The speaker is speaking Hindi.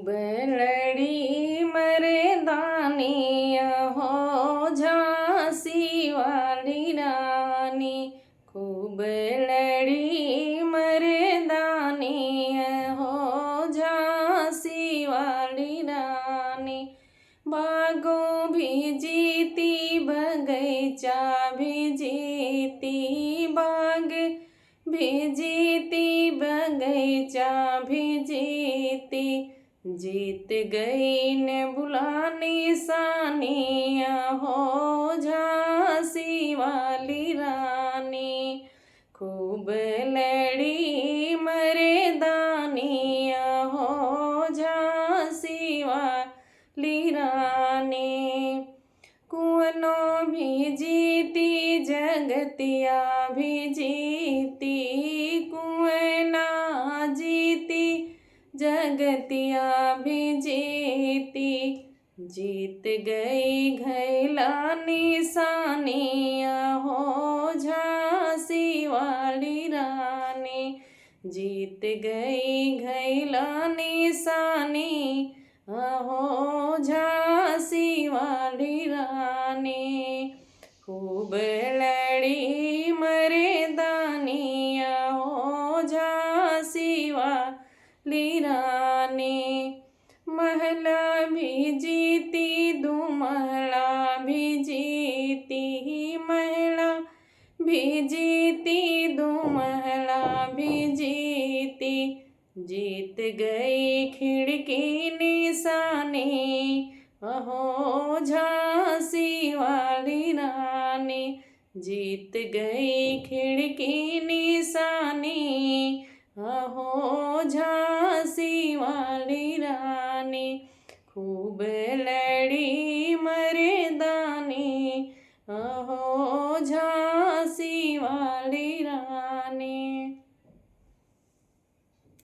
खूब लड़ी मर्दानी हो झांसी वाली रानी। खूब लड़ी मर्दानी हो झांसी वाली रानी। बागों भी जीती बगीचा भी जीती, बाग भी जीती बगीचा भी जीती। जीत गई ने बुलानी सानिया हो झांसी वाली रानी। खूब लड़ी मर्दानिया हो झांसी वाली रानी। कुआनों भी जीती जगतिया भी जीती, कुएना जीती जगतिया भी जीती। जीत गई घैलानी सानिया हो झांसी वाली रानी। जीत गई घैलानी सानी हो झांसी वाली रानी। खूब लड़ी मर्दानिया हो झांसी वाली रानी। महला भी जीती दुमहला भी जीती, महला भी जीती दुमहला भी जीती। जीत गई खिड़की निशानी हो झांसी वाली रानी। जीत गई खिड़की निशानी हो झांसी वाली रानी। खूब लड़ी मर्दानी हो झांसी वाली रानी।